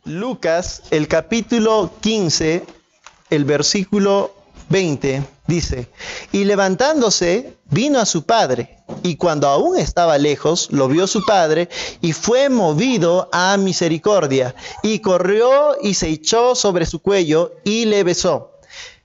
Lucas, el capítulo 15, el versículo 20, dice: y levantándose, vino a su padre, y cuando aún estaba lejos, lo vio su padre, y fue movido a misericordia, y corrió y se echó sobre su cuello, y le besó.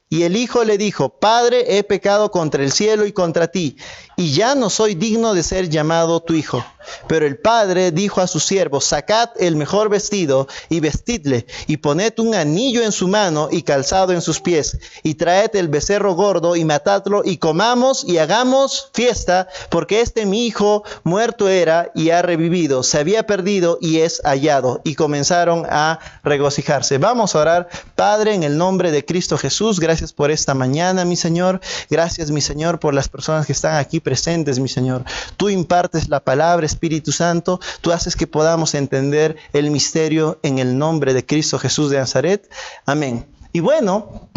Y el hijo le dijo: Padre, he pecado contra el cielo y contra ti, y ya no soy digno de ser llamado tu hijo. Pero el padre dijo a sus siervos: sacad el mejor vestido y vestidle, y poned un anillo en su mano y calzado en sus pies, y traed el becerro gordo y matadlo, y comamos y hagamos fiesta, porque mi hijo muerto era y ha revivido, se había perdido y es hallado. Y comenzaron a regocijarse. Vamos a orar. Padre, en el nombre de Cristo Jesús, gracias por esta mañana, mi Señor. Gracias, mi Señor, por las personas que están aquí presentes, mi Señor. Tú impartes la palabra, Espíritu Santo. Tú haces que podamos entender el misterio en el nombre de Cristo Jesús de Nazaret. Amén. Y bueno,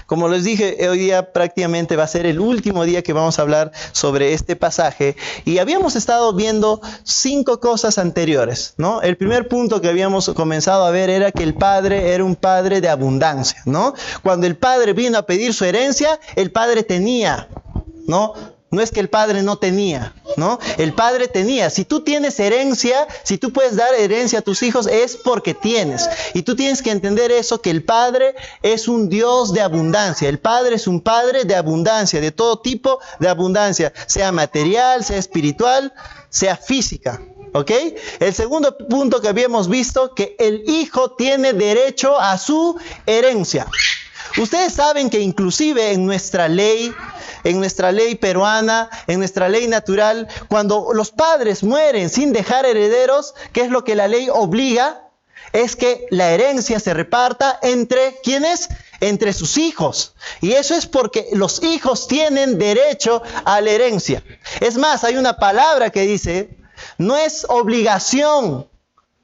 como les dije, hoy día prácticamente va a ser el último día que vamos a hablar sobre este pasaje. Y habíamos estado viendo 5 cosas anteriores, ¿no? El primer punto que habíamos comenzado a ver era que el padre era un padre de abundancia, ¿no? Cuando el padre vino a pedir su herencia, el padre tenía, ¿no? No es que el padre no tenía, ¿no? El padre tenía. Si tú tienes herencia, si tú puedes dar herencia a tus hijos, es porque tienes. Y tú tienes que entender eso, que el Padre es un Dios de abundancia. El Padre es un Padre de abundancia, de todo tipo de abundancia, sea material, sea espiritual, sea física. ¿Ok? El segundo punto que habíamos visto, que el hijo tiene derecho a su herencia. Ustedes saben que inclusive en nuestra ley peruana, en nuestra ley natural, cuando los padres mueren sin dejar herederos, ¿qué es lo que la ley obliga? Es que la herencia se reparta entre, ¿quiénes? Entre sus hijos. Y eso es porque los hijos tienen derecho a la herencia. Es más, hay una palabra que dice, no es obligación,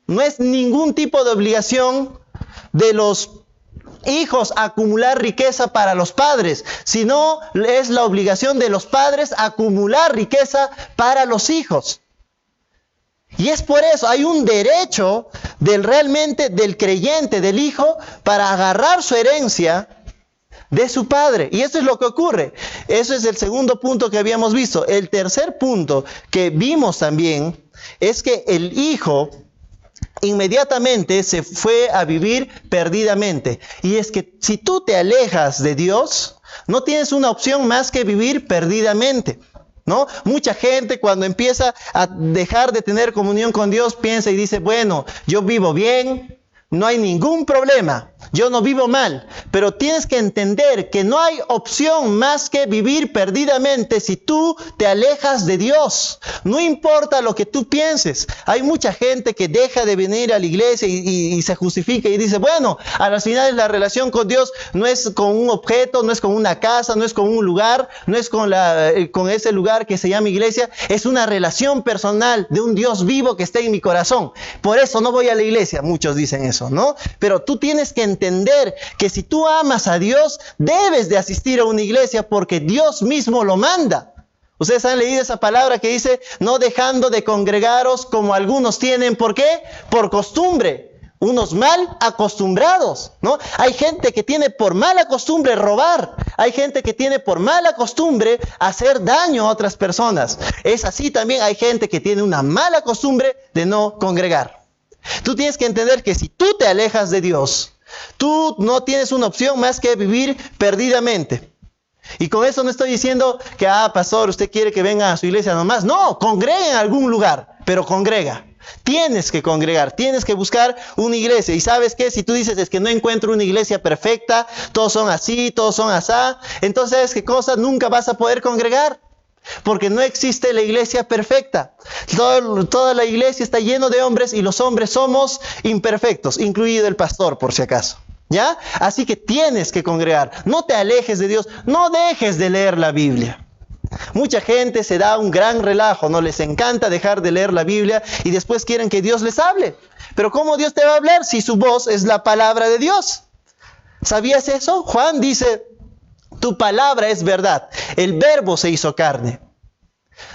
no es ningún tipo de obligación de los hijos acumular riqueza para los padres, sino es la obligación de los padres acumular riqueza para los hijos. Y es por eso, hay un derecho realmente del creyente, del hijo, para agarrar su herencia de su padre. Y eso es lo que ocurre. Eso es el segundo punto que habíamos visto. El tercer punto que vimos también es que el hijo inmediatamente se fue a vivir perdidamente. Y es que si tú te alejas de Dios, no tienes una opción más que vivir perdidamente, ¿no? Mucha gente cuando empieza a dejar de tener comunión con Dios piensa y dice, bueno, yo vivo bien, no hay ningún problema, yo no vivo mal. Pero tienes que entender que no hay opción más que vivir perdidamente si tú te alejas de Dios. No importa lo que tú pienses. Hay mucha gente que deja de venir a la iglesia y se justifica y dice, bueno, a las finales la relación con Dios no es con un objeto, no es con una casa, no es con un lugar, no es con ese lugar que se llama iglesia. Es una relación personal de un Dios vivo que está en mi corazón. Por eso no voy a la iglesia, muchos dicen eso, ¿no? Pero tú tienes que entender que si tú amas a Dios, debes de asistir a una iglesia porque Dios mismo lo manda. Ustedes han leído esa palabra que dice, no dejando de congregaros como algunos tienen. ¿Por qué? Por costumbre. Unos mal acostumbrados, ¿no? Hay gente que tiene por mala costumbre robar. Hay gente que tiene por mala costumbre hacer daño a otras personas. Es así también hay gente que tiene una mala costumbre de no congregar. Tú tienes que entender que si tú te alejas de Dios, tú no tienes una opción más que vivir perdidamente. Y con eso no estoy diciendo que, pastor, usted quiere que venga a su iglesia nomás. No, congrega en algún lugar, pero congrega. Tienes que congregar, tienes que buscar una iglesia. Y ¿sabes qué? Si tú dices, es que no encuentro una iglesia perfecta, todos son así, todos son asá, entonces, ¿sabes qué cosa? Nunca vas a poder congregar. Porque no existe la iglesia perfecta. Toda la iglesia está llena de hombres y los hombres somos imperfectos, incluido el pastor, por si acaso. ¿Ya? Así que tienes que congregar. No te alejes de Dios. No dejes de leer la Biblia. Mucha gente se da un gran relajo, no les encanta dejar de leer la Biblia y después quieren que Dios les hable. Pero ¿cómo Dios te va a hablar si su voz es la palabra de Dios? ¿Sabías eso? Juan dice, tu palabra es verdad. El verbo se hizo carne.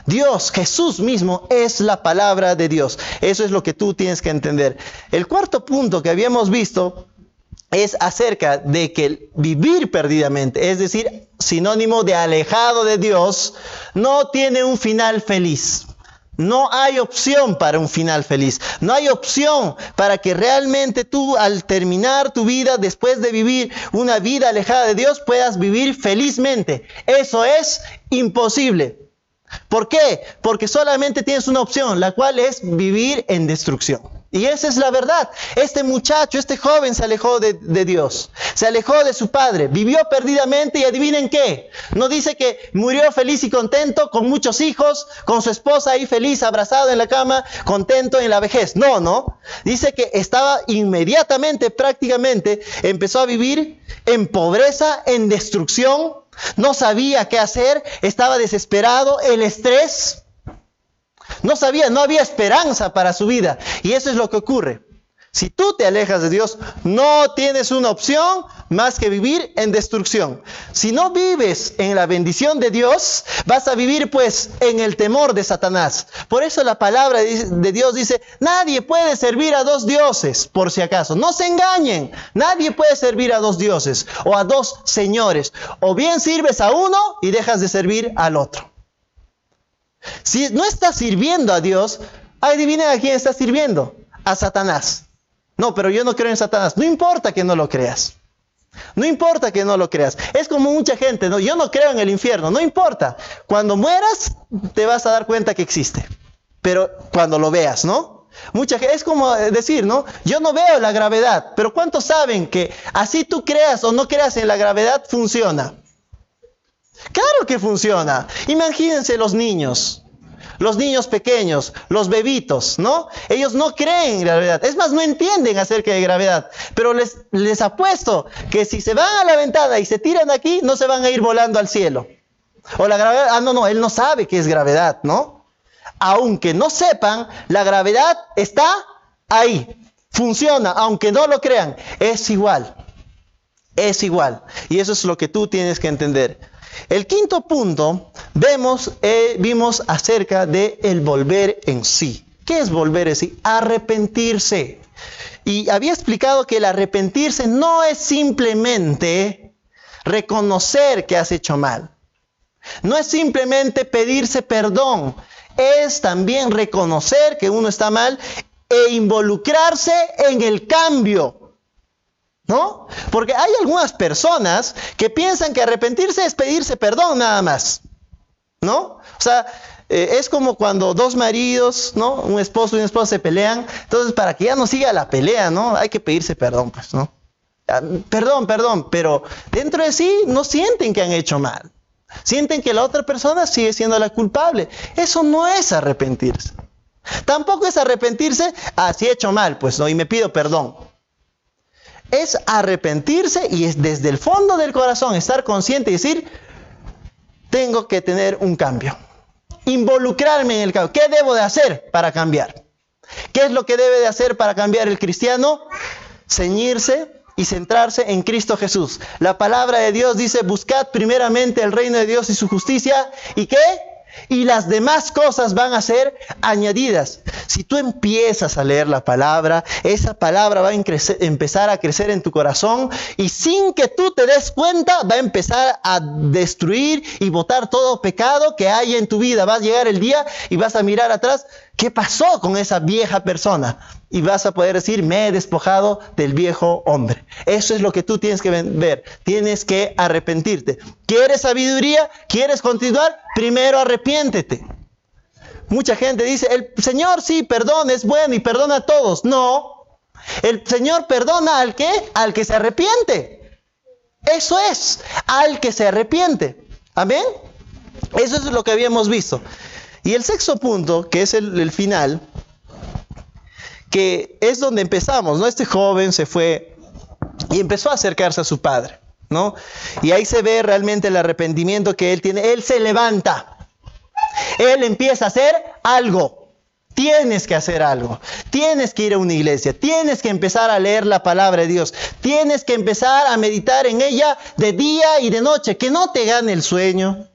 Dios, Jesús mismo, es la palabra de Dios. Eso es lo que tú tienes que entender. El cuarto punto que habíamos visto es acerca de que vivir perdidamente, es decir, sinónimo de alejado de Dios, no tiene un final feliz. No hay opción para un final feliz. No hay opción para que realmente tú, al terminar tu vida, después de vivir una vida alejada de Dios, puedas vivir felizmente. Eso es imposible. ¿Por qué? Porque solamente tienes una opción, la cual es vivir en destrucción. Y esa es la verdad. Este muchacho, este joven se alejó de Dios. Se alejó de su padre. Vivió perdidamente y adivinen qué. No dice que murió feliz y contento con muchos hijos, con su esposa ahí feliz, abrazado en la cama, contento en la vejez. No. Dice que estaba inmediatamente, prácticamente, empezó a vivir en pobreza, en destrucción. No sabía qué hacer, estaba desesperado, el estrés. No había esperanza para su vida. Y eso es lo que ocurre. Si tú te alejas de Dios, no tienes una opción más que vivir en destrucción. Si no vives en la bendición de Dios, vas a vivir pues en el temor de Satanás. Por eso la palabra de Dios dice, nadie puede servir a dos dioses, por si acaso. No se engañen, nadie puede servir a dos dioses o a dos señores. O bien sirves a uno y dejas de servir al otro. Si no estás sirviendo a Dios, adivinen a quién estás sirviendo. A Satanás. No, pero yo no creo en Satanás. No importa que no lo creas. No importa que no lo creas. Es como mucha gente, ¿no? Yo no creo en el infierno. No importa. Cuando mueras, te vas a dar cuenta que existe. Pero cuando lo veas, ¿no? Es como decir, ¿no? Yo no veo la gravedad. Pero ¿cuántos saben que así tú creas o no creas en la gravedad, funciona? Claro que funciona. Imagínense los niños pequeños, los bebitos, ¿no? Ellos no creen en gravedad. Es más, no entienden acerca de gravedad. Pero les apuesto que si se van a la ventana y se tiran aquí, no se van a ir volando al cielo. O la gravedad, no, él no sabe qué es gravedad, ¿no? Aunque no sepan, la gravedad está ahí. Funciona, aunque no lo crean. Es igual. Es igual. Y eso es lo que tú tienes que entender. El quinto punto, vimos acerca de el volver en sí. ¿Qué es volver en sí? Arrepentirse. Y había explicado que el arrepentirse no es simplemente reconocer que has hecho mal. No es simplemente pedirse perdón. Es también reconocer que uno está mal e involucrarse en el cambio. ¿No? Porque hay algunas personas que piensan que arrepentirse es pedirse perdón nada más, ¿no? O sea, es como cuando dos maridos, ¿no? Un esposo y una esposa se pelean. Entonces, para que ya no siga la pelea, ¿no? Hay que pedirse perdón, pues, ¿no? Perdón, pero dentro de sí no sienten que han hecho mal. Sienten que la otra persona sigue siendo la culpable. Eso no es arrepentirse. Tampoco es arrepentirse, si he hecho mal, pues, ¿no? Y me pido perdón. Es arrepentirse y es desde el fondo del corazón estar consciente y decir, tengo que tener un cambio. Involucrarme en el cambio. ¿Qué debo de hacer para cambiar? ¿Qué es lo que debe de hacer para cambiar el cristiano? Ceñirse y centrarse en Cristo Jesús. La palabra de Dios dice, buscad primeramente el reino de Dios y su justicia. ¿Y qué? Y las demás cosas van a ser añadidas. Si tú empiezas a leer la palabra, esa palabra va a empezar a crecer en tu corazón y sin que tú te des cuenta, va a empezar a destruir y botar todo pecado que hay en tu vida. Va a llegar el día y vas a mirar atrás, ¿qué pasó con esa vieja persona? Y vas a poder decir, me he despojado del viejo hombre. Eso es lo que tú tienes que ver. Tienes que arrepentirte. ¿Quieres sabiduría? ¿Quieres continuar? Primero arrepiéntete. Mucha gente dice, el Señor sí perdona, es bueno y perdona a todos. No. El Señor perdona ¿al qué? Al que se arrepiente. Eso es, al que se arrepiente. ¿Amén? Eso es lo que habíamos visto. Y el sexto punto, que es el final, que es donde empezamos, ¿no? Este joven se fue y empezó a acercarse a su padre. ¿no? Y ahí se ve realmente el arrepentimiento que él tiene. Él se levanta. Él empieza a hacer algo. Tienes que hacer algo. Tienes que ir a una iglesia. Tienes que empezar a leer la palabra de Dios. Tienes que empezar a meditar en ella de día y de noche. Que no te gane el sueño.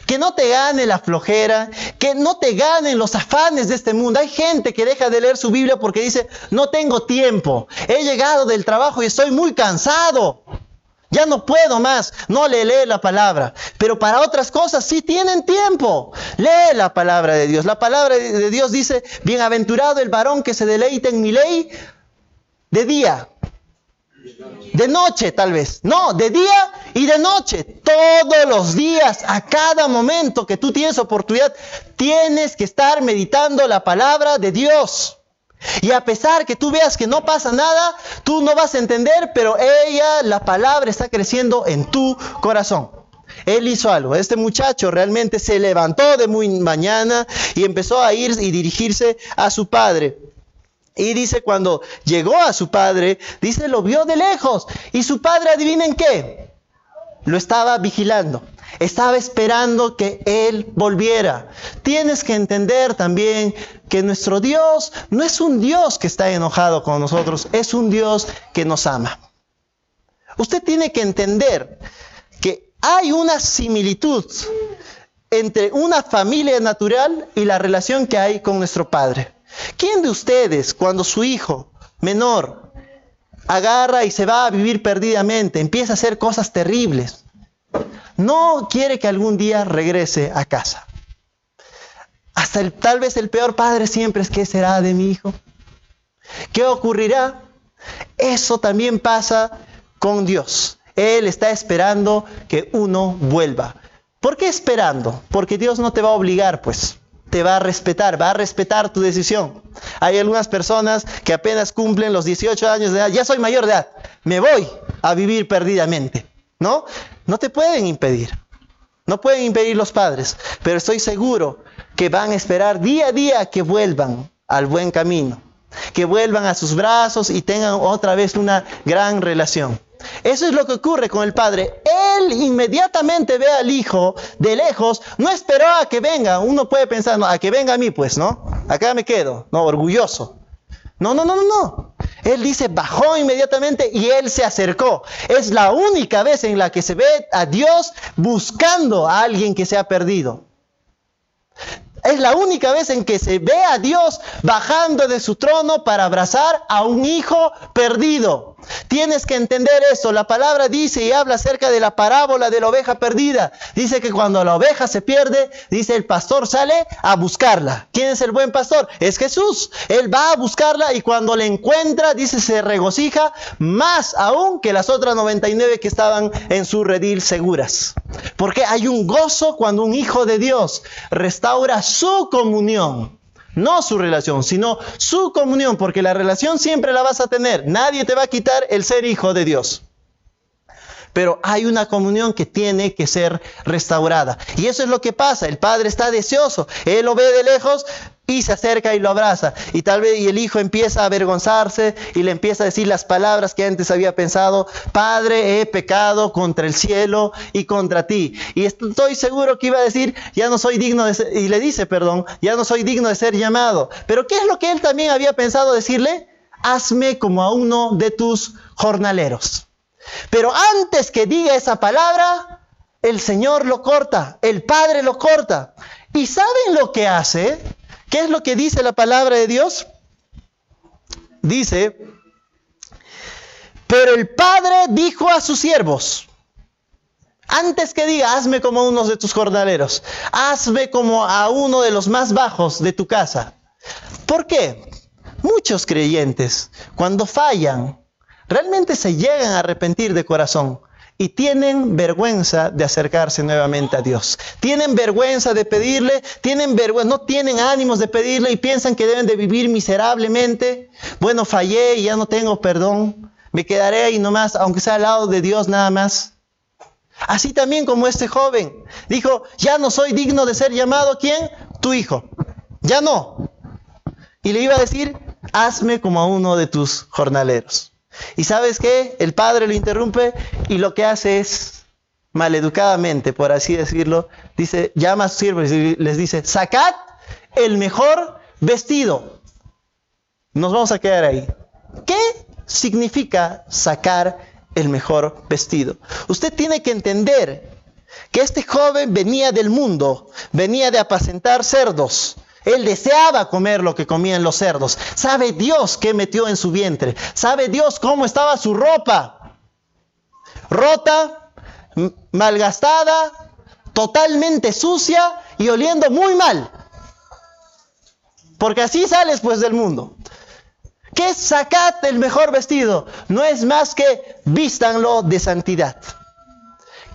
Que no te gane la flojera. Que no te ganen los afanes de este mundo. Hay gente que deja de leer su Biblia porque dice, no tengo tiempo. He llegado del trabajo y estoy muy cansado. Ya no puedo más, no le lee la palabra. Pero para otras cosas sí tienen tiempo. Lee la palabra de Dios. La palabra de Dios dice, bienaventurado el varón que se deleita en mi ley de día. De noche tal vez. No, de día y de noche. Todos los días, a cada momento que tú tienes oportunidad, tienes que estar meditando la palabra de Dios. Y a pesar que tú veas que no pasa nada, tú no vas a entender, pero la palabra está creciendo en tu corazón. Él hizo algo. Este muchacho realmente se levantó de muy mañana y empezó a ir y dirigirse a su padre. Y dice, cuando llegó a su padre, dice, lo vio de lejos. Y su padre, adivinen qué, lo estaba vigilando. Estaba esperando que él volviera. Tienes que entender también que nuestro Dios no es un Dios que está enojado con nosotros, es un Dios que nos ama. Usted tiene que entender que hay una similitud entre una familia natural y la relación que hay con nuestro Padre. ¿Quién de ustedes, cuando su hijo menor agarra y se va a vivir perdidamente, empieza a hacer cosas terribles, no quiere que algún día regrese a casa? Tal vez el peor padre siempre es, ¿qué será de mi hijo? ¿Qué ocurrirá? Eso también pasa con Dios. Él está esperando que uno vuelva. ¿Por qué esperando? Porque Dios no te va a obligar, pues. Te va a respetar tu decisión. Hay algunas personas que apenas cumplen los 18 años de edad, ya soy mayor de edad, me voy a vivir perdidamente. ¿No? No te pueden impedir. No pueden impedir los padres, pero estoy seguro que van a esperar día a día que vuelvan al buen camino, que vuelvan a sus brazos y tengan otra vez una gran relación. Eso es lo que ocurre con el padre. Él inmediatamente ve al hijo de lejos, no esperó a que venga. Uno puede pensar, no, a que venga a mí, pues, ¿no? Acá me quedo, no, orgulloso. No. Él dice, bajó inmediatamente y él se acercó. Es la única vez en la que se ve a Dios buscando a alguien que se ha perdido. Es la única vez en que se ve a Dios bajando de su trono para abrazar a un hijo perdido. Tienes que entender eso. La palabra dice y habla acerca de la parábola de la oveja perdida. Dice que cuando la oveja se pierde, dice el pastor sale a buscarla. ¿Quién es el buen pastor? Es Jesús. Él va a buscarla y cuando la encuentra, dice, se regocija más aún que las otras 99 que estaban en su redil seguras. Porque hay un gozo cuando un hijo de Dios restaura su comunión. No su relación, sino su comunión, porque la relación siempre la vas a tener. Nadie te va a quitar el ser hijo de Dios. Pero hay una comunión que tiene que ser restaurada. Y eso es lo que pasa. El padre está deseoso. Él lo ve de lejos y se acerca y lo abraza. Y tal vez el hijo empieza a avergonzarse y le empieza a decir las palabras que antes había pensado. Padre, he pecado contra el cielo y contra ti. Y estoy seguro que iba a decir, ya no soy digno de ser, y le dice, ya no soy digno de ser llamado. Pero ¿qué es lo que él también había pensado decirle? Hazme como a uno de tus jornaleros. Pero antes que diga esa palabra, el Señor lo corta, el Padre lo corta. ¿Y saben lo que hace? ¿Qué es lo que dice la palabra de Dios? Dice, pero el Padre dijo a sus siervos, antes que diga, hazme como a uno de tus jornaleros, hazme como a uno de los más bajos de tu casa. ¿Por qué? Muchos creyentes, cuando fallan, realmente se llegan a arrepentir de corazón y tienen vergüenza de acercarse nuevamente a Dios. Tienen vergüenza de pedirle, no tienen ánimos de pedirle y piensan que deben de vivir miserablemente. Bueno, fallé y ya no tengo perdón. Me quedaré ahí nomás, aunque sea al lado de Dios nada más. Así también como este joven dijo, ya no soy digno de ser llamado, ¿quién? Tu hijo. Ya no. Y le iba a decir, hazme como a uno de tus jornaleros. ¿Y sabes qué? El padre lo interrumpe y lo que hace es, maleducadamente, por así decirlo, dice, llama a sus siervos y les dice, sacad el mejor vestido. Nos vamos a quedar ahí. ¿Qué significa sacar el mejor vestido? Usted tiene que entender que este joven venía del mundo, venía de apacentar cerdos. Él deseaba comer lo que comían los cerdos. Sabe Dios qué metió en su vientre. Sabe Dios cómo estaba su ropa. Rota, malgastada, totalmente sucia y oliendo muy mal. Porque así sales pues del mundo. ¿Qué es sacad el mejor vestido? No es más que vístanlo de santidad.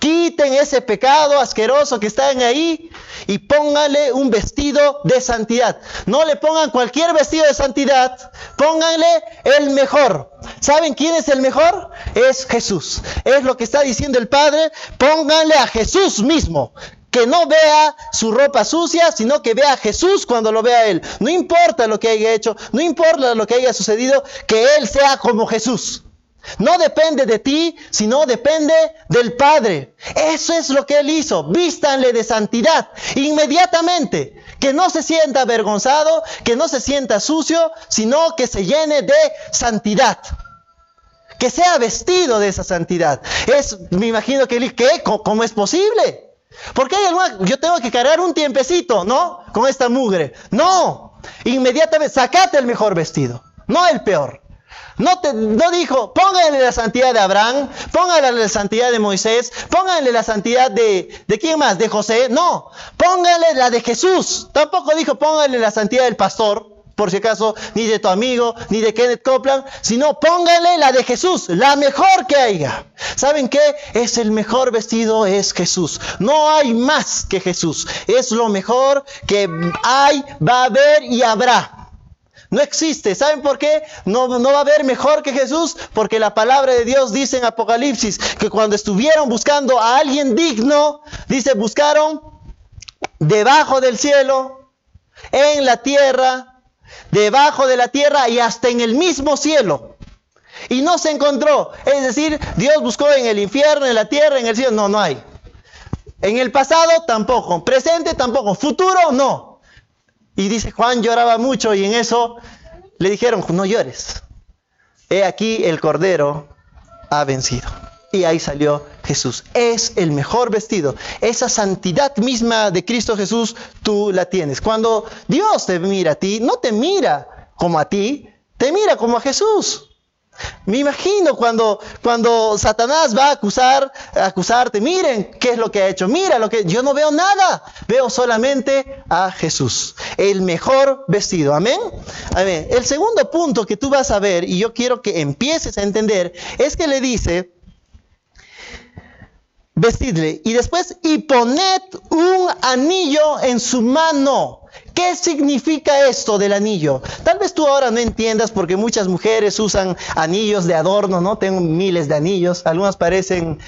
Quiten ese pecado asqueroso que está ahí y pónganle un vestido de santidad. No le pongan cualquier vestido de santidad, pónganle el mejor. ¿Saben quién es el mejor? Es Jesús. Es lo que está diciendo el Padre, pónganle a Jesús mismo. Que no vea su ropa sucia, sino que vea a Jesús cuando lo vea a Él. No importa lo que haya hecho, no importa lo que haya sucedido, que Él sea como Jesús. No depende de ti, sino depende del Padre. Eso es lo que Él hizo. Vístanle de santidad inmediatamente. Que no se sienta avergonzado, que no se sienta sucio, sino que se llene de santidad. Que sea vestido de esa santidad. Me imagino que Él, ¿qué? ¿Cómo es posible? Porque yo tengo que cargar un tiempecito, ¿no? Con esta mugre. No. Inmediatamente, sacate el mejor vestido, no el peor. No dijo, pónganle la santidad de Abraham, pónganle la santidad de Moisés, pónganle la santidad ¿de quién más? De José. No, pónganle la de Jesús. Tampoco dijo, pónganle la santidad del pastor, por si acaso, ni de tu amigo, ni de Kenneth Copeland, sino pónganle la de Jesús, la mejor que haya. ¿Saben qué? Es el mejor vestido, es Jesús. No hay más que Jesús. Es lo mejor que hay, va a haber y habrá. No existe. ¿Saben por qué? No va a haber mejor que Jesús, porque la palabra de Dios dice en Apocalipsis que cuando estuvieron buscando a alguien digno, dice, buscaron debajo del cielo, en la tierra, debajo de la tierra y hasta en el mismo cielo. Y no se encontró. Es decir, Dios buscó en el infierno, en la tierra, en el cielo. No hay. En el pasado tampoco. Presente tampoco. Futuro no. Y dice, Juan lloraba mucho y en eso le dijeron, no llores. He aquí el Cordero ha vencido. Y ahí salió Jesús. Es el mejor vestido. Esa santidad misma de Cristo Jesús, tú la tienes. Cuando Dios te mira a ti, no te mira como a ti, te mira como a Jesús. Me imagino cuando Satanás va a acusarte, miren qué es lo que ha hecho, mira lo que yo no veo nada, veo solamente a Jesús, el mejor vestido. Amén. Amén. El segundo punto que tú vas a ver, y yo quiero que empieces a entender, es que le dice, vestidle, y después, y poned un anillo en su mano. ¿Qué significa esto del anillo? Tal vez tú ahora no entiendas porque muchas mujeres usan anillos de adorno, ¿no? Tengo miles de anillos. Algunas parecen,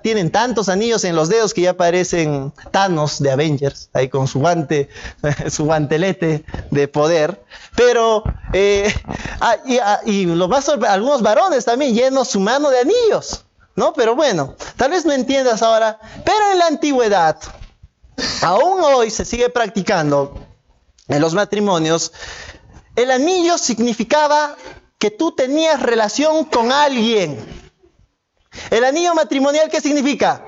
tienen tantos anillos en los dedos que ya parecen Thanos de Avengers, ahí con su guante, su guantelete de poder. Pero, algunos varones también llenan su mano de anillos, ¿no? Pero bueno, tal vez no entiendas ahora, pero en la antigüedad, aún hoy se sigue practicando en los matrimonios. El anillo significaba que tú tenías relación con alguien. El anillo matrimonial, ¿qué significa?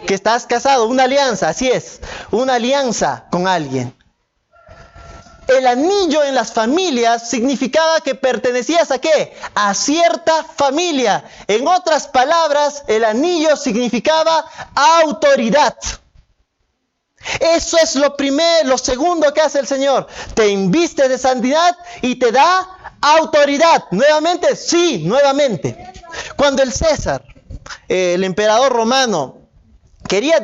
Que estás casado, una alianza, así es, una alianza con alguien. El anillo en las familias significaba que pertenecías ¿a qué? A cierta familia. En otras palabras, el anillo significaba autoridad. Eso es lo primero, lo segundo que hace el Señor. Te inviste de santidad y te da autoridad. ¿Nuevamente? Sí, nuevamente. Cuando el César, el emperador romano, quería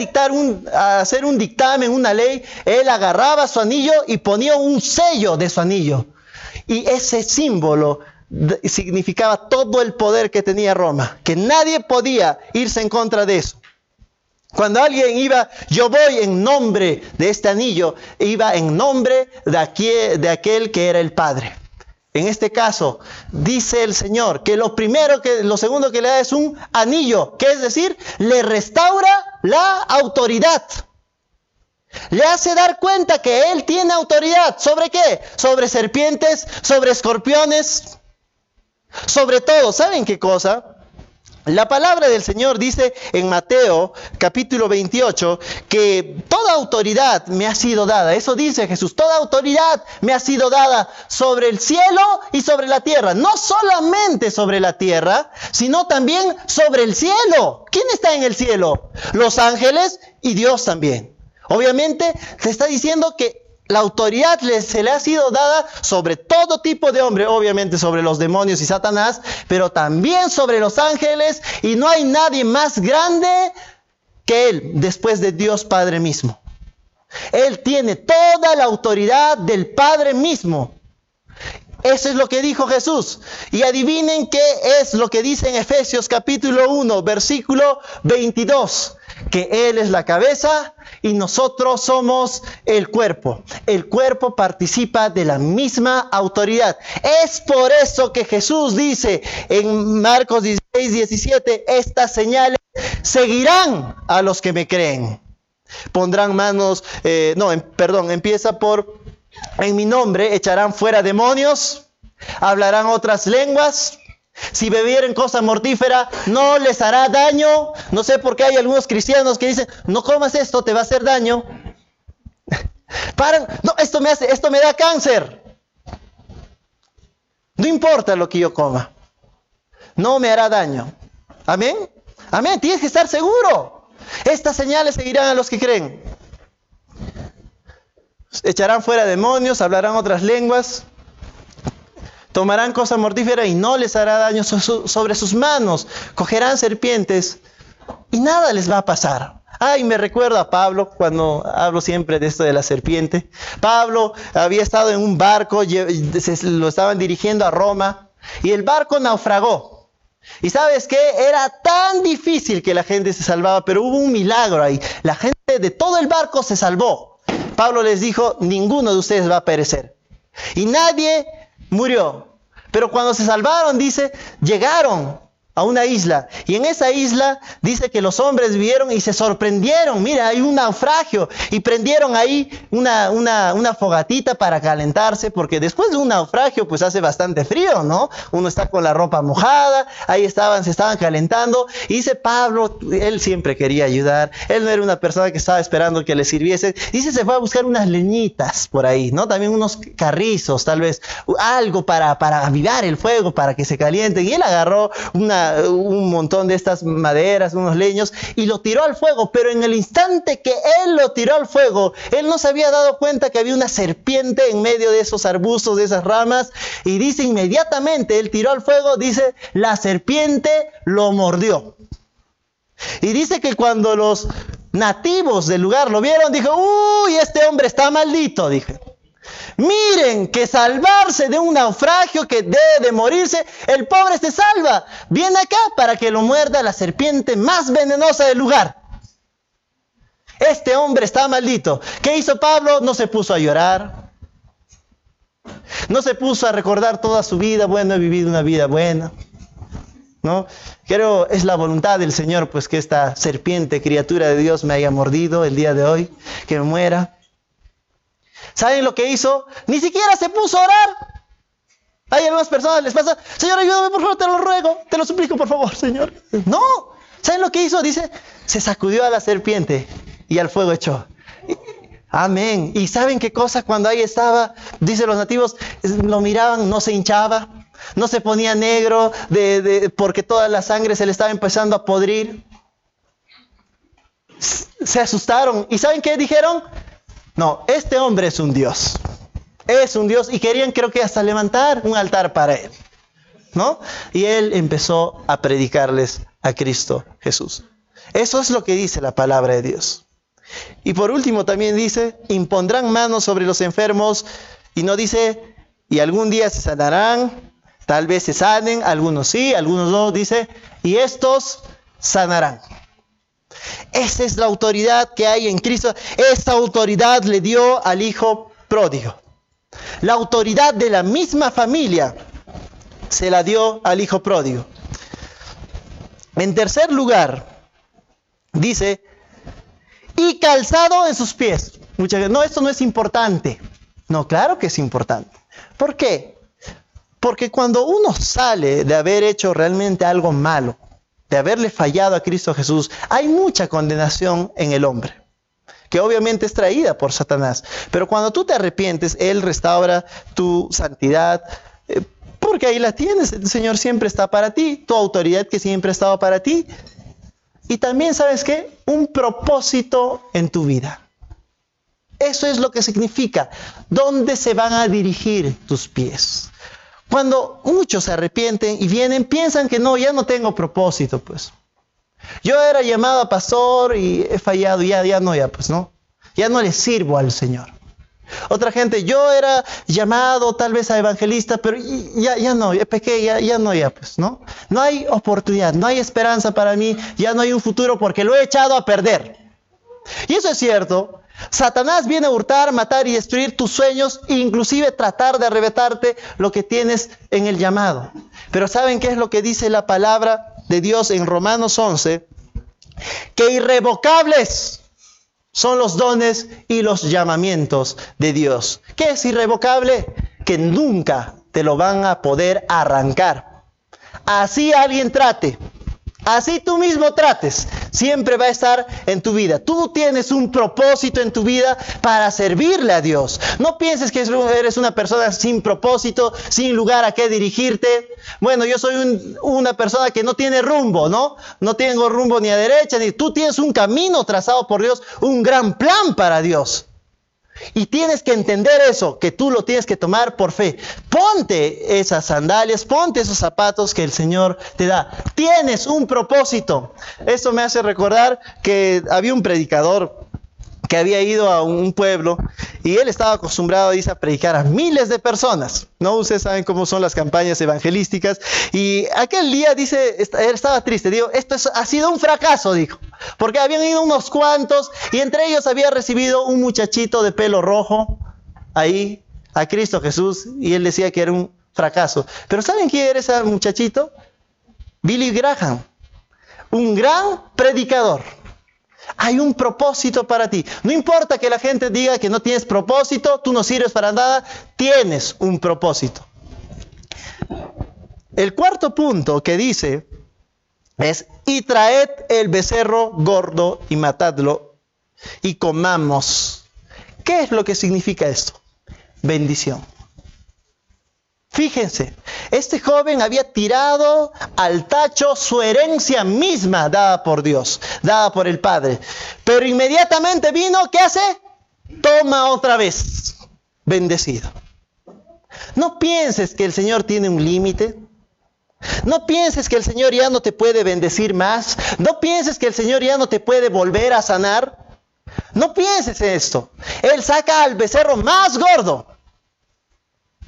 hacer un dictamen, una ley, él agarraba su anillo y ponía un sello de su anillo. Y ese símbolo significaba todo el poder que tenía Roma, que nadie podía irse en contra de eso. Cuando alguien iba, yo voy en nombre de este anillo, iba en nombre de aquel que era el Padre. En este caso, dice el Señor que lo segundo que le da es un anillo, que es decir, le restaura la autoridad. Le hace dar cuenta que Él tiene autoridad. ¿Sobre qué? Sobre serpientes, sobre escorpiones, sobre todo. ¿Saben qué cosa? La palabra del Señor dice en Mateo capítulo 28 que toda autoridad me ha sido dada. Eso dice Jesús, toda autoridad me ha sido dada sobre el cielo y sobre la tierra. No solamente sobre la tierra, sino también sobre el cielo. ¿Quién está en el cielo? Los ángeles y Dios también. Obviamente te está diciendo que la autoridad se le ha sido dada sobre todo tipo de hombre, obviamente sobre los demonios y Satanás, pero también sobre los ángeles, y no hay nadie más grande que Él, después de Dios Padre mismo. Él tiene toda la autoridad del Padre mismo. Eso es lo que dijo Jesús. Y adivinen qué es lo que dice en Efesios capítulo 1, versículo 22. Que Él es la cabeza y nosotros somos el cuerpo. El cuerpo participa de la misma autoridad. Es por eso que Jesús dice en Marcos 16, 17, estas señales seguirán a los que me creen. Pondrán manos, empieza por, en mi nombre echarán fuera demonios, hablarán otras lenguas. Si bebieren cosa mortífera, no les hará daño. No sé por qué hay algunos cristianos que dicen, no comas esto, te va a hacer daño. No, esto me da cáncer. No importa lo que yo coma, no me hará daño. Amén. Amén, tienes que estar seguro. Estas señales seguirán a los que creen. Echarán fuera demonios, hablarán otras lenguas. Tomarán cosa mortífera y no les hará daño sobre sus manos. Cogerán serpientes y nada les va a pasar. Ay, me recuerdo a Pablo cuando hablo siempre de esto de la serpiente. Pablo había estado en un barco, lo estaban dirigiendo a Roma y el barco naufragó. Y ¿sabes qué? Era tan difícil que la gente se salvaba, pero hubo un milagro ahí. La gente de todo el barco se salvó. Pablo les dijo, ninguno de ustedes va a perecer. Y nadie murió. Pero cuando se salvaron, dice, llegaron a una isla. Y en esa isla dice que los hombres vieron y se sorprendieron. Mira, hay un naufragio. Y prendieron ahí una fogatita para calentarse. Porque después de un naufragio, pues hace bastante frío, ¿no? Uno está con la ropa mojada. Ahí se estaban calentando. Y dice Pablo, él siempre quería ayudar. Él no era una persona que estaba esperando que le sirviese. Dice, se fue a buscar unas leñitas por ahí, ¿no? También unos carrizos, tal vez. Algo para avivar el fuego, para que se calienten. Y él agarró un montón de estas maderas, unos leños, y lo tiró al fuego. Pero en el instante que él lo tiró al fuego, él no se había dado cuenta que había una serpiente en medio de esos arbustos, de esas ramas, y dice inmediatamente, él tiró al fuego, dice, la serpiente lo mordió. Y dice que cuando los nativos del lugar lo vieron, dijo, uy, este hombre está maldito, dije. Miren que salvarse de un naufragio, que debe de morirse, el pobre se salva. Viene acá para que lo muerda la serpiente más venenosa del lugar. Este hombre está maldito. ¿Qué hizo Pablo? No se puso a llorar. No se puso a recordar toda su vida. Bueno, he vivido una vida buena, ¿no? Pero es la voluntad del Señor, pues, que esta serpiente, criatura de Dios, me haya mordido el día de hoy, que me muera. ¿Saben lo que hizo? Ni siquiera se puso a orar. Hay algunas personas, les pasa, Señor, ayúdame, por favor, te lo ruego, te lo suplico, por favor, Señor. No. ¿Saben lo que hizo? Dice, se sacudió a la serpiente y al fuego echó. Amén. ¿Y saben qué cosa? Cuando ahí estaba, dicen los nativos, lo miraban, no se hinchaba, no se ponía negro, porque toda la sangre se le estaba empezando a podrir. Se asustaron. ¿Y saben qué dijeron? No, este hombre es un Dios. Es un Dios. Y querían, creo que hasta levantar un altar para él, ¿no? Y él empezó a predicarles a Cristo Jesús. Eso es lo que dice la palabra de Dios. Y por último también dice, impondrán manos sobre los enfermos. Y no dice, y algún día se sanarán. Tal vez se sanen, algunos sí, algunos no. Dice, y estos sanarán. Esa es la autoridad que hay en Cristo. Esta autoridad le dio al Hijo pródigo. La autoridad de la misma familia se la dio al hijo pródigo. En tercer lugar, dice, y calzado en sus pies. Muchas veces, no, esto no es importante. No, claro que es importante. ¿Por qué? Porque cuando uno sale de haber hecho realmente algo malo, de haberle fallado a Cristo Jesús, hay mucha condenación en el hombre, que obviamente es traída por Satanás. Pero cuando tú te arrepientes, Él restaura tu santidad, porque ahí la tienes. El Señor siempre está para ti, tu autoridad que siempre ha estado para ti. Y también, ¿sabes qué? Un propósito en tu vida. Eso es lo que significa. ¿Dónde se van a dirigir tus pies? Cuando muchos se arrepienten y vienen, piensan que no, ya no tengo propósito, pues. Yo era llamado a pastor y he fallado, ya no, pues, ¿no? Ya no le sirvo al Señor. Otra gente, yo era llamado tal vez a evangelista, pero ya no, pequé, ya no, pues, ¿no? No hay oportunidad, no hay esperanza para mí, ya no hay un futuro porque lo he echado a perder. Y eso es cierto. Satanás viene a hurtar, matar y destruir tus sueños, e inclusive tratar de arrebatarte lo que tienes en el llamado. Pero ¿saben qué es lo que dice la palabra de Dios en Romanos 11? Que irrevocables son los dones y los llamamientos de Dios. ¿Qué es irrevocable? Que nunca te lo van a poder arrancar. Así alguien trate, así tú mismo trates, siempre va a estar en tu vida. Tú tienes un propósito en tu vida para servirle a Dios. No pienses que eres una persona sin propósito, sin lugar a qué dirigirte. Bueno, yo soy una persona que no tiene rumbo, ¿no? No tengo rumbo ni a derecha, ni tú tienes un camino trazado por Dios, un gran plan para Dios. Y tienes que entender eso, que tú lo tienes que tomar por fe. Ponte esas sandalias, ponte esos zapatos que el Señor te da. Tienes un propósito. Esto me hace recordar que había un predicador que había ido a un pueblo y él estaba acostumbrado, dice, a predicar a miles de personas, ¿no? Ustedes saben cómo son las campañas evangelísticas. Y aquel día, dice, él estaba triste. Digo, ha sido un fracaso, dijo. Porque habían ido unos cuantos y entre ellos había recibido un muchachito de pelo rojo ahí a Cristo Jesús y él decía que era un fracaso. Pero ¿saben quién era ese muchachito? Billy Graham, un gran predicador. Hay un propósito para ti. No importa que la gente diga que no tienes propósito, tú no sirves para nada, tienes un propósito. El cuarto punto que dice es, y traed el becerro gordo y matadlo y comamos. ¿Qué es lo que significa esto? Bendición. Fíjense, este joven había tirado al tacho su herencia misma dada por Dios, dada por el Padre. Pero inmediatamente vino, ¿qué hace? Toma otra vez, bendecido. No pienses que el Señor tiene un límite. No pienses que el Señor ya no te puede bendecir más. No pienses que el Señor ya no te puede volver a sanar. No pienses esto. Él saca al becerro más gordo.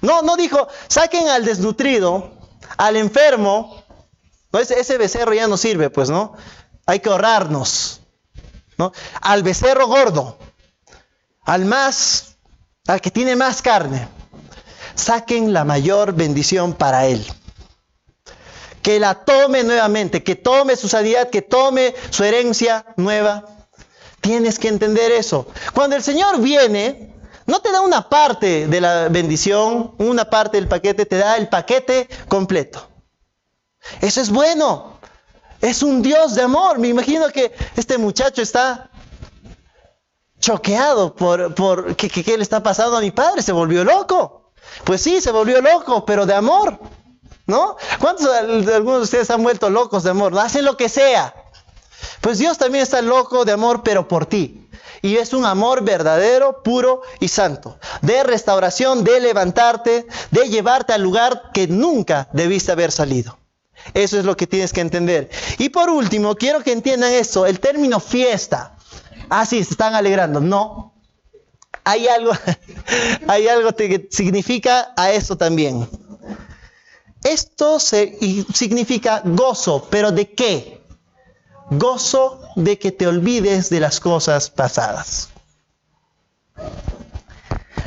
No dijo, saquen al desnutrido, al enfermo. No, ese becerro ya no sirve, pues, ¿no? Hay que ahorrarnos, ¿no? Al becerro gordo, al que tiene más carne. Saquen la mayor bendición para él. Que la tome nuevamente, que tome su sanidad, que tome su herencia nueva. Tienes que entender eso. Cuando el Señor viene, no te da una parte de la bendición, una parte del paquete, te da el paquete completo. Eso es bueno. Es un Dios de amor. Me imagino que este muchacho está choqueado por ¿qué le está pasando a mi padre? ¿Se volvió loco? Pues sí, se volvió loco, pero de amor, ¿no? ¿Cuántos algunos de ustedes han vuelto locos de amor? Hacen lo que sea. Pues Dios también está loco de amor, pero por ti. Y es un amor verdadero, puro y santo. De restauración, de levantarte, de llevarte al lugar que nunca debiste haber salido. Eso es lo que tienes que entender. Y por último, quiero que entiendan esto. El término fiesta. Ah, sí, se están alegrando. No. Hay algo que significa a eso también. Esto significa gozo. ¿Pero de qué? Gozo de que te olvides de las cosas pasadas.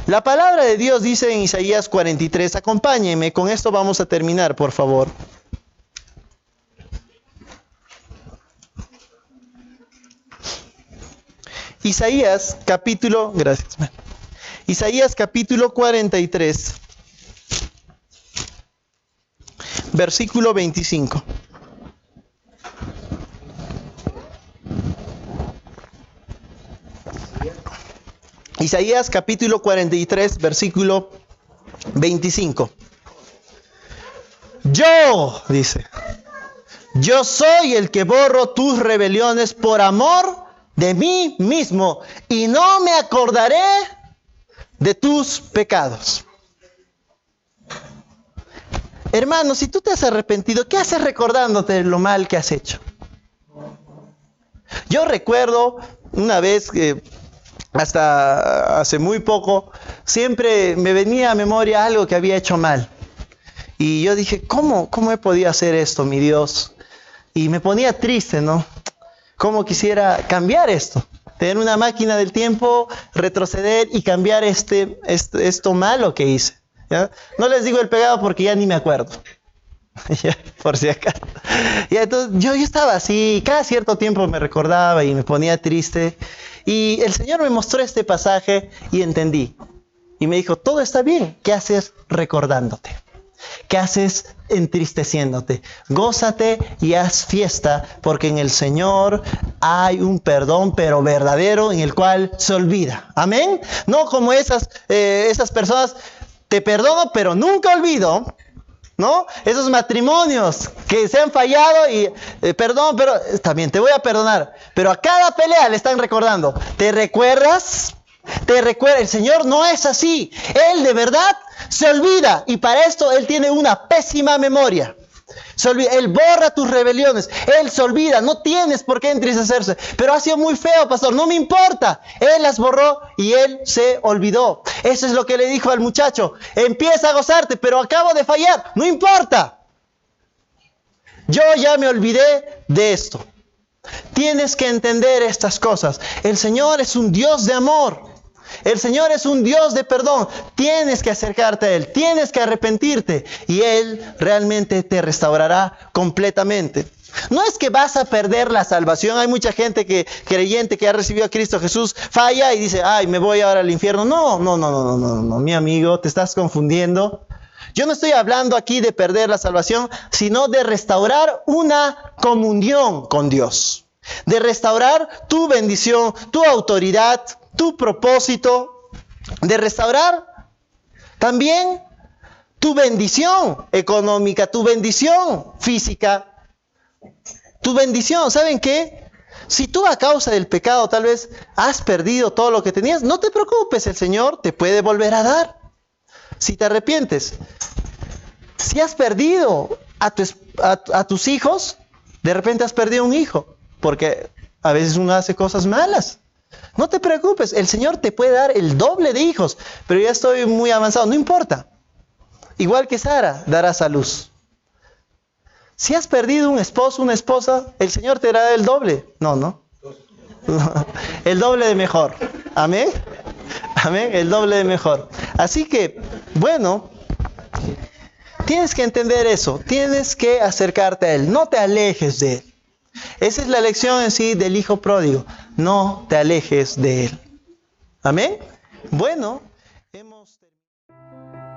La palabra de Dios dice en Isaías 43, acompáñenme, con esto vamos a terminar, por favor. Isaías capítulo 43, versículo 25. Isaías capítulo 43, versículo 25. Yo, dice, yo soy el que borro tus rebeliones por amor de mí mismo, y no me acordaré de tus pecados. Hermano, si tú te has arrepentido, ¿qué haces recordándote de lo mal que has hecho? Yo recuerdo una vez que hasta hace muy poco, siempre me venía a memoria algo que había hecho mal. Y yo dije, ¿cómo he podido hacer esto, mi Dios? Y me ponía triste, ¿no? ¿Cómo quisiera cambiar esto? Tener una máquina del tiempo, retroceder y cambiar esto malo que hice. ¿Ya? No les digo el pecado porque ya ni me acuerdo. Ya, por si acaso. Y entonces yo estaba así, cada cierto tiempo me recordaba y me ponía triste. Y el Señor me mostró este pasaje y entendí. Y me dijo, todo está bien. ¿Qué haces recordándote? ¿Qué haces entristeciéndote? Gózate y haz fiesta, porque en el Señor hay un perdón, pero verdadero, en el cual se olvida. Amén. No como esas personas, te perdono, pero nunca olvido. ¿No? Esos matrimonios que se han fallado y perdón, pero también te voy a perdonar. Pero a cada pelea le están recordando. ¿Te recuerdas? ¿Te recuerda? El Señor no es así. Él de verdad se olvida. Y para esto Él tiene una pésima memoria. Se olvida. Él borra tus rebeliones. Él se olvida. No tienes por qué entristecerse. Pero ha sido muy feo, pastor. No me importa. Él las borró y Él se olvidó. Eso es lo que le dijo al muchacho. Empieza a gozarte, pero acabo de fallar. No importa. Yo ya me olvidé de esto. Tienes que entender estas cosas. El Señor es un Dios de amor. El Señor es un Dios de perdón. Tienes que acercarte a Él, tienes que arrepentirte y Él realmente te restaurará completamente. No es que vas a perder la salvación. Hay mucha gente creyente que ha recibido a Cristo Jesús, falla y dice, ay, me voy ahora al infierno. No, mi amigo, te estás confundiendo. Yo no estoy hablando aquí de perder la salvación, sino de restaurar una comunión con Dios. De restaurar tu bendición, tu autoridad, tu propósito, de restaurar también tu bendición económica, tu bendición física, tu bendición. ¿Saben qué? Si tú a causa del pecado tal vez has perdido todo lo que tenías, no te preocupes, el Señor te puede volver a dar. Si te arrepientes, si has perdido a tus hijos, de repente has perdido un hijo, porque a veces uno hace cosas malas. No te preocupes, el Señor te puede dar el doble de hijos, pero ya estoy muy avanzado, no importa. Igual que Sara, darás a luz. Si has perdido un esposo, una esposa, el Señor te dará el doble. No. El doble de mejor. Amén. Amén, el doble de mejor. Así que, bueno, tienes que entender eso, tienes que acercarte a Él, no te alejes de Él. Esa es la lección en sí del hijo pródigo. No te alejes de Él. Amén. Bueno, hemos terminado.